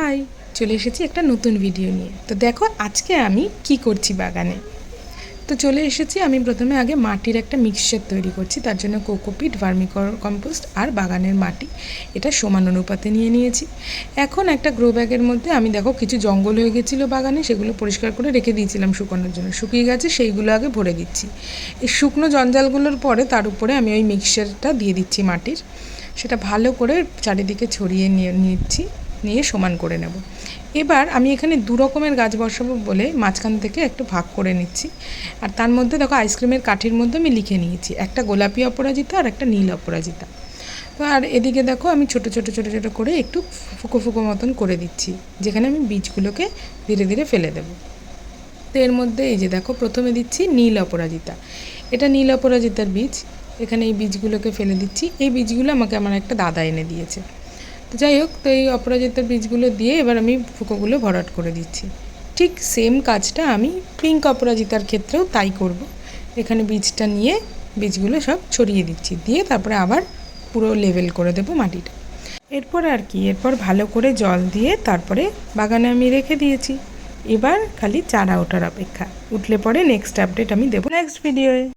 High, চলে এসেছি একটা নতুন ভিডিও নিয়ে। তো দেখো আজকে আমি কি করছি বাগানে। তো চলে এসেছি, আমি প্রথমে আগে মাটির একটা মিক্সচার তৈরি করছি। তার জন্য কোকোপিট, ভার্মি কম্পোস্ট আর বাগানের মাটি এটা সমান অনুপাতে নিয়ে নিয়েছি। এখন একটা গ্রো ব্যাগের মধ্যে আমি দেখো কিছু জঙ্গল হয়ে গেছিলো বাগানে, সেগুলো পরিষ্কার করে রেখে দিয়েছিলাম শুকানোর জন্য। শুকিয়ে গেছে, সেইগুলো আগে ভরে দিচ্ছি। এই শুকনো জঞ্জালগুলোর পরে তার উপরে আমি ওই মিক্সচারটা দিয়ে দিচ্ছি মাটির। সেটা ভালো করে চারিদিকে ছড়িয়ে নিয়ে সমান করে নেব। এবার আমি এখানে দু রকমের গাছ বসাবো বলে মাঝখান থেকে একটু ভাগ করে নিচ্ছি। আর তার মধ্যে দেখো আইসক্রিমের কাঠির মধ্যে আমি লিখে নিয়েছি, একটা গোলাপি অপরাজিতা আর একটা নীল অপরাজিতা। তো আর এদিকে দেখো আমি ছোট ছোট করে একটু ফুকো ফুকো মতন করে দিচ্ছি, যেখানে আমি বীজগুলোকে ধীরে ধীরে ফেলে দেবো। তো এর মধ্যে এই যে দেখো প্রথমে দিচ্ছি নীল অপরাজিতা। এটা নীল অপরাজিতার বীজ, এখানে এই বীজগুলোকে ফেলে দিচ্ছি। এই বীজগুলো আমাকে আমার একটা দাদা এনে দিয়েছে। তো যাই হোক, তো এই অপরাজিতার বীজগুলো দিয়ে এবার আমি ফুকোগুলো ভরাট করে দিচ্ছি। ঠিক সেম কাজটা আমি পিঙ্ক অপরাজিতার ক্ষেত্রেও তাই করব। এখানে বীজটা নিয়ে বীজগুলো সব ছড়িয়ে দিচ্ছি, দিয়ে তারপরে আবার পুরো লেভেল করে দেবো মাটিটা। এরপর আর কি, এরপর ভালো করে জল দিয়ে তারপরে বাগানে আমি রেখে দিয়েছি। এবার খালি চারা ওঠার অপেক্ষা। উঠলে পরে নেক্সট আপডেট আমি দেবো নেক্সট ভিডিওয়ে।